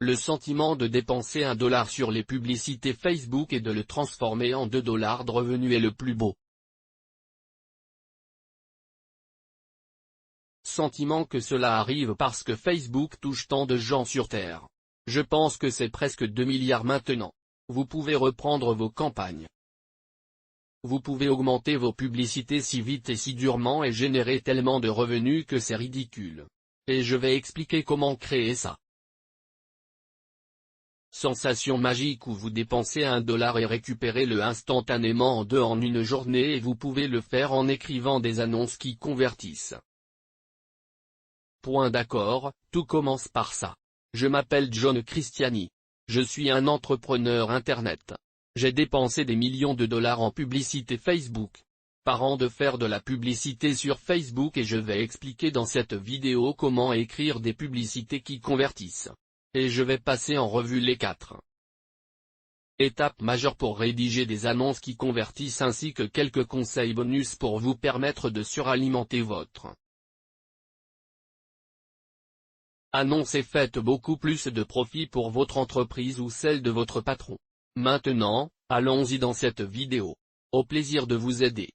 Le sentiment de dépenser $1 sur les publicités Facebook et de le transformer en $2 de revenus est le plus beau. Sentiment que cela arrive parce que Facebook touche tant de gens sur Terre. Je pense que c'est presque 2 milliards maintenant. Vous pouvez reprendre vos campagnes. Vous pouvez augmenter vos publicités si vite et si durement et générer tellement de revenus que c'est ridicule. Et je vais expliquer comment créer ça. Sensation magique où vous dépensez $1 et récupérez-le instantanément en une journée et vous pouvez le faire en écrivant des annonces qui convertissent. Point d'accord, tout commence par ça. Je m'appelle John Christiani. Je suis un entrepreneur Internet. J'ai dépensé des millions de dollars en publicité Facebook. Par an de faire de la publicité sur Facebook et je vais expliquer dans cette vidéo comment écrire des publicités qui convertissent. Et je vais passer en revue les 4 étapes majeures pour rédiger des annonces qui convertissent ainsi que quelques conseils bonus pour vous permettre de suralimenter votre annonce et faites beaucoup plus de profit pour votre entreprise ou celle de votre patron. Maintenant, allons-y dans cette vidéo. Au plaisir de vous aider.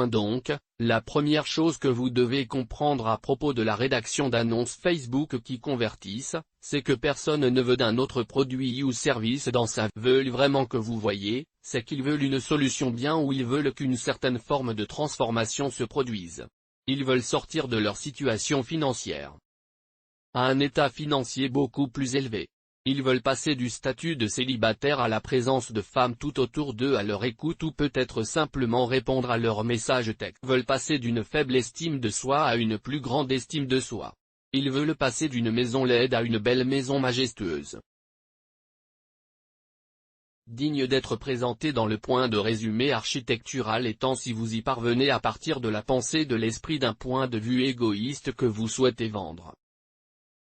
Donc, la première chose que vous devez comprendre à propos de la rédaction d'annonces Facebook qui convertissent, c'est que personne ne veut d'un autre produit ou service dans sa veulent vraiment que vous voyez, c'est qu'ils veulent une solution bien ou ils veulent qu'une certaine forme de transformation se produise. Ils veulent sortir de leur situation financière à un état financier beaucoup plus élevé. Ils veulent passer du statut de célibataire à la présence de femmes tout autour d'eux à leur écoute ou peut-être simplement répondre à leurs messages textes. Ils veulent passer d'une faible estime de soi à une plus grande estime de soi. Ils veulent passer d'une maison laide à une belle maison majestueuse, digne d'être présentée dans le point de résumé architectural étant si vous y parvenez à partir de la pensée de l'esprit d'un point de vue égoïste que vous souhaitez vendre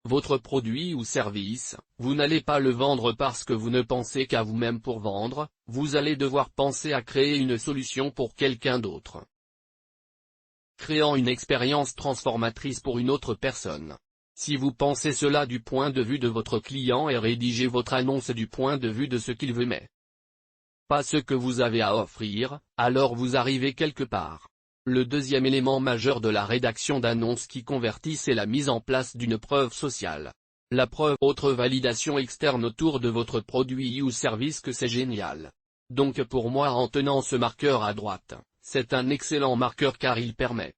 votre produit ou service, vous n'allez pas le vendre parce que vous ne pensez qu'à vous-même pour vendre, vous allez devoir penser à créer une solution pour quelqu'un d'autre. Créant une expérience transformatrice pour une autre personne. Si vous pensez cela du point de vue de votre client et rédigez votre annonce du point de vue de ce qu'il veut mais pas ce que vous avez à offrir, alors vous arrivez quelque part. Le deuxième élément majeur de la rédaction d'annonces qui convertissent est la mise en place d'une preuve sociale. La preuve, autre validation externe autour de votre produit ou service que c'est génial. Donc pour moi en tenant ce marqueur à droite, c'est un excellent marqueur car il permet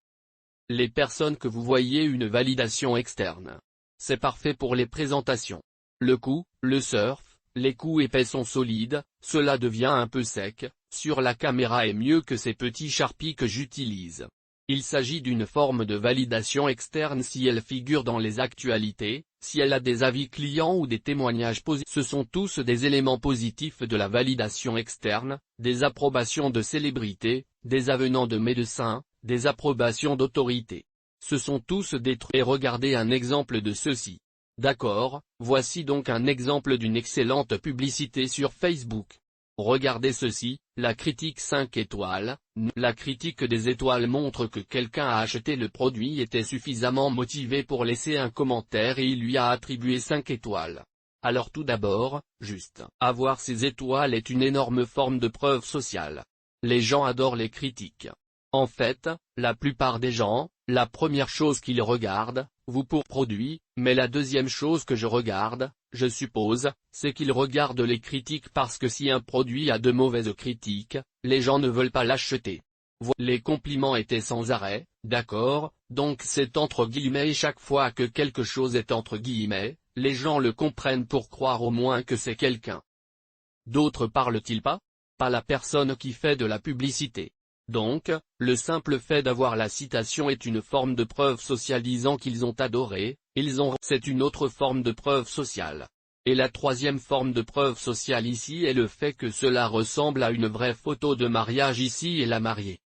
les personnes que vous voyez une validation externe. C'est parfait pour les présentations. Le coup, le surf, les coups épais sont solides, cela devient un peu sec, sur la caméra est mieux que ces petits Sharpies que j'utilise. Il s'agit d'une forme de validation externe si elle figure dans les actualités, si elle a des avis clients ou des témoignages positifs. Ce sont tous des éléments positifs de la validation externe, des approbations de célébrités, des avenants de médecins, des approbations d'autorités. Ce sont tous des trucs. Et regardez un exemple de ceci. D'accord, voici donc un exemple d'une excellente publicité sur Facebook. Regardez ceci, la critique 5 étoiles, la critique des étoiles montre que quelqu'un a acheté le produit était suffisamment motivé pour laisser un commentaire et il lui a attribué 5 étoiles. Alors tout d'abord, juste avoir ces étoiles est une énorme forme de preuve sociale. Les gens adorent les critiques. En fait, la plupart des gens, la première chose qu'ils regardent, vous pour produit, mais la deuxième chose que je regarde, je suppose, c'est qu'ils regardent les critiques parce que si un produit a de mauvaises critiques, les gens ne veulent pas l'acheter. Les compliments étaient sans arrêt, d'accord, donc c'est entre guillemets et chaque fois que quelque chose est entre guillemets, les gens le comprennent pour croire au moins que c'est quelqu'un d'autre parle-t-il pas? Pas la personne qui fait de la publicité. Donc, le simple fait d'avoir la citation est une forme de preuve sociale disant qu'ils ont adoré, c'est une autre forme de preuve sociale. Et la troisième forme de preuve sociale ici est le fait que cela ressemble à une vraie photo de mariage ici et la mariée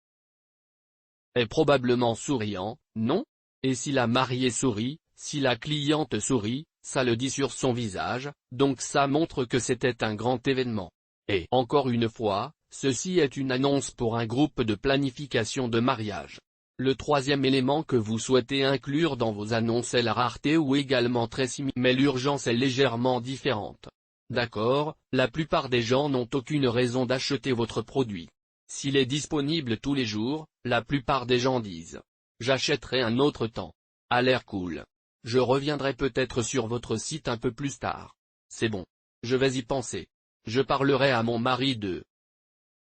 est probablement souriant, non? Et si la mariée sourit, si la cliente sourit, ça le dit sur son visage, donc ça montre que c'était un grand événement. Et encore une fois, ceci est une annonce pour un groupe de planification de mariage. Le troisième élément que vous souhaitez inclure dans vos annonces est la rareté ou également très similaire, mais l'urgence est légèrement différente. D'accord, la plupart des gens n'ont aucune raison d'acheter votre produit. S'il est disponible tous les jours, la plupart des gens disent « J'achèterai un autre temps. A l'air cool. Je reviendrai peut-être sur votre site un peu plus tard. C'est bon. Je vais y penser. Je parlerai à mon mari de... »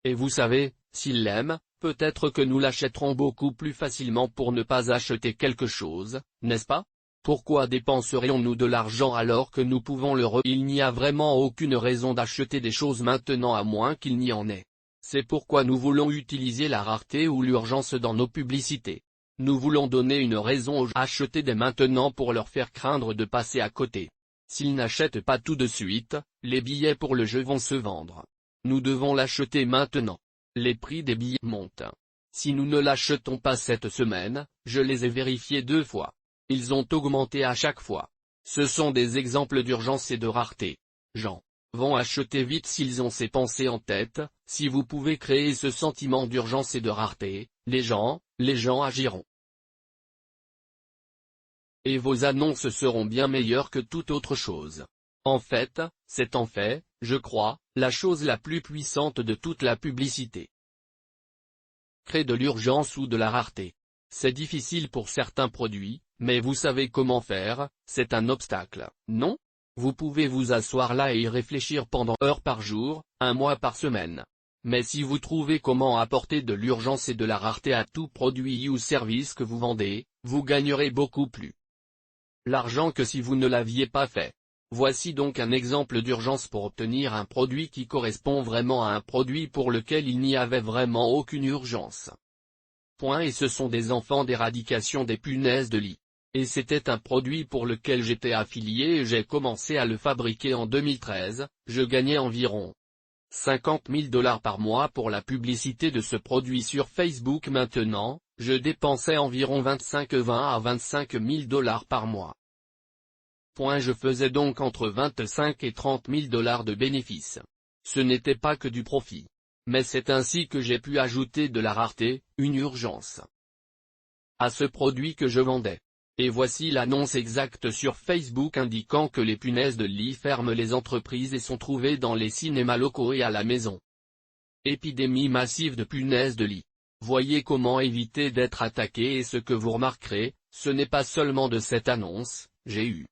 Et vous savez, s'il l'aime, peut-être que nous l'achèterons beaucoup plus facilement pour ne pas acheter quelque chose, n'est-ce pas? Pourquoi dépenserions-nous de l'argent alors que nous pouvons Il n'y a vraiment aucune raison d'acheter des choses maintenant à moins qu'il n'y en ait. C'est pourquoi nous voulons utiliser la rareté ou l'urgence dans nos publicités. Nous voulons donner une raison aux gens d'acheter dès maintenant pour leur faire craindre de passer à côté. S'ils n'achètent pas tout de suite, les billets pour le jeu vont se vendre. Nous devons l'acheter maintenant. Les prix des billets montent. Si nous ne l'achetons pas cette semaine, je les ai vérifiés 2 fois. Ils ont augmenté à chaque fois. Ce sont des exemples d'urgence et de rareté. Gens vont acheter vite s'ils ont ces pensées en tête. Si vous pouvez créer ce sentiment d'urgence et de rareté, les gens agiront. Et vos annonces seront bien meilleures que toute autre chose. En fait, c'est je crois, la chose la plus puissante de toute la publicité. Créer de l'urgence ou de la rareté. C'est difficile pour certains produits, mais vous savez comment faire, c'est un obstacle, non? Vous pouvez vous asseoir là et y réfléchir pendant heures par jour, 1 mois par semaine. Mais si vous trouvez comment apporter de l'urgence et de la rareté à tout produit ou service que vous vendez, vous gagnerez beaucoup plus l'argent que si vous ne l'aviez pas fait. Voici donc un exemple d'urgence pour obtenir un produit qui correspond vraiment à un produit pour lequel il n'y avait vraiment aucune urgence. Et ce sont des enfants d'éradication des punaises de lit. Et c'était un produit pour lequel j'étais affilié et j'ai commencé à le fabriquer en 2013, je gagnais environ 50 000 $ par mois pour la publicité de ce produit sur Facebook. Maintenant, je dépensais environ 20 à 25 000 $ par mois. Je faisais donc entre 25 et 30 000 $ de bénéfices. Ce n'était pas que du profit. Mais c'est ainsi que j'ai pu ajouter de la rareté, une urgence, à ce produit que je vendais. Et voici l'annonce exacte sur Facebook indiquant que les punaises de lit ferment les entreprises et sont trouvées dans les cinémas locaux et à la maison. Épidémie massive de punaises de lit. Voyez comment éviter d'être attaqué et ce que vous remarquerez, ce n'est pas seulement de cette annonce, j'ai eu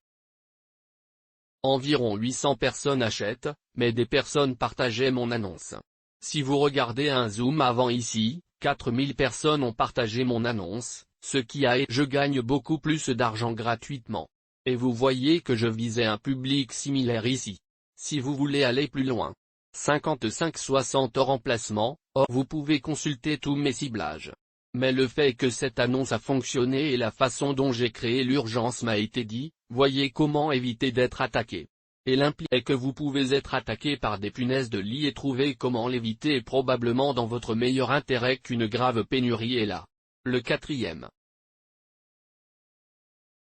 environ 800 personnes achètent, mais des personnes partageaient mon annonce. Si vous regardez un zoom avant ici, 4000 personnes ont partagé mon annonce, ce qui a et je gagne beaucoup plus d'argent gratuitement. Et vous voyez que je visais un public similaire ici. Si vous voulez aller plus loin, 55-60 remplacements, vous pouvez consulter tous mes ciblages. Mais le fait que cette annonce a fonctionné et la façon dont j'ai créé l'urgence m'a été dit, voyez comment éviter d'être attaqué. Et l'implique est que vous pouvez être attaqué par des punaises de lit et trouver comment l'éviter est probablement dans votre meilleur intérêt qu'une grave pénurie est là. Le quatrième.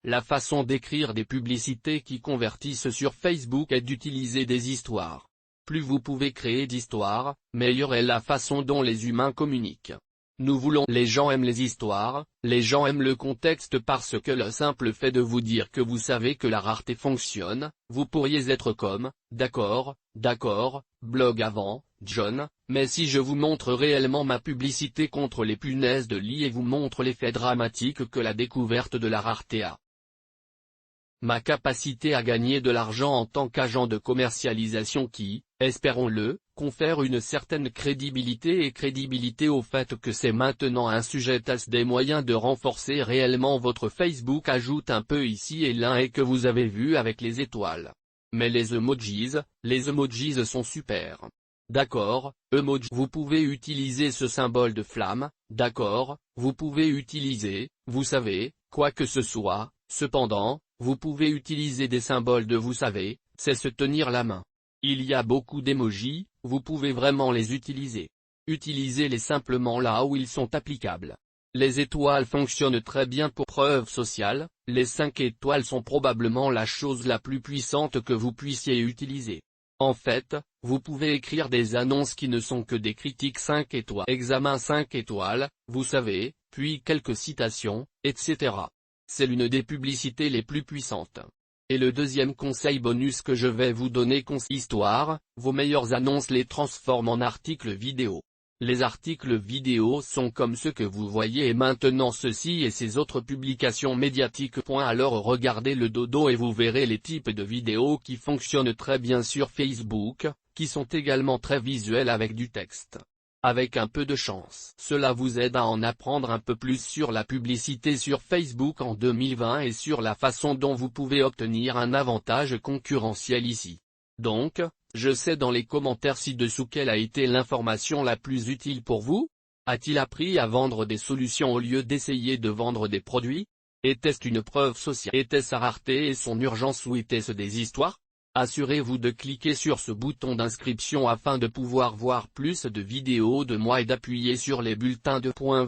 La façon d'écrire des publicités qui convertissent sur Facebook est d'utiliser des histoires. Plus vous pouvez créer d'histoires, meilleure est la façon dont les humains communiquent. Nous voulons. Les gens aiment les histoires, les gens aiment le contexte parce que le simple fait de vous dire que vous savez que la rareté fonctionne, vous pourriez être comme, d'accord, blog avant, John, mais si je vous montre réellement ma publicité contre les punaises de lit et vous montre l'effet dramatique que la découverte de la rareté a. Ma capacité à gagner de l'argent en tant qu'agent de commercialisation qui, espérons-le, confère une certaine crédibilité au fait que c'est maintenant un sujet as des moyens de renforcer réellement votre Facebook ajoute un peu ici et là et que vous avez vu avec les étoiles. Mais les emojis sont super. D'accord, emoji. Vous pouvez utiliser ce symbole de flamme, d'accord, vous pouvez utiliser, vous savez, quoi que ce soit, cependant, vous pouvez utiliser des symboles de vous savez, c'est se tenir la main. Il y a beaucoup d'émojis, vous pouvez vraiment les utiliser. Utilisez-les simplement là où ils sont applicables. Les étoiles fonctionnent très bien pour preuve sociale, les 5 étoiles sont probablement la chose la plus puissante que vous puissiez utiliser. En fait, vous pouvez écrire des annonces qui ne sont que des critiques 5 étoiles. Examen 5 étoiles, vous savez, puis quelques citations, etc. C'est l'une des publicités les plus puissantes. Et le deuxième conseil bonus que je vais vous donner consistoire, vos meilleures annonces les transforment en articles vidéo. Les articles vidéo sont comme ceux que vous voyez et maintenant ceci et ces autres publications médiatiques. Alors regardez le dodo et vous verrez les types de vidéos qui fonctionnent très bien sur Facebook, qui sont également très visuelles avec du texte. Avec un peu de chance, cela vous aide à en apprendre un peu plus sur la publicité sur Facebook en 2020 et sur la façon dont vous pouvez obtenir un avantage concurrentiel ici. Donc, je sais dans les commentaires ci-dessous quelle a été l'information la plus utile pour vous. A-t-il appris à vendre des solutions au lieu d'essayer de vendre des produits? Était-ce une preuve sociale? Était-ce sa rareté et son urgence ou était-ce des histoires? Assurez-vous de cliquer sur ce bouton d'inscription afin de pouvoir voir plus de vidéos de moi et d'appuyer sur les bulletins de points.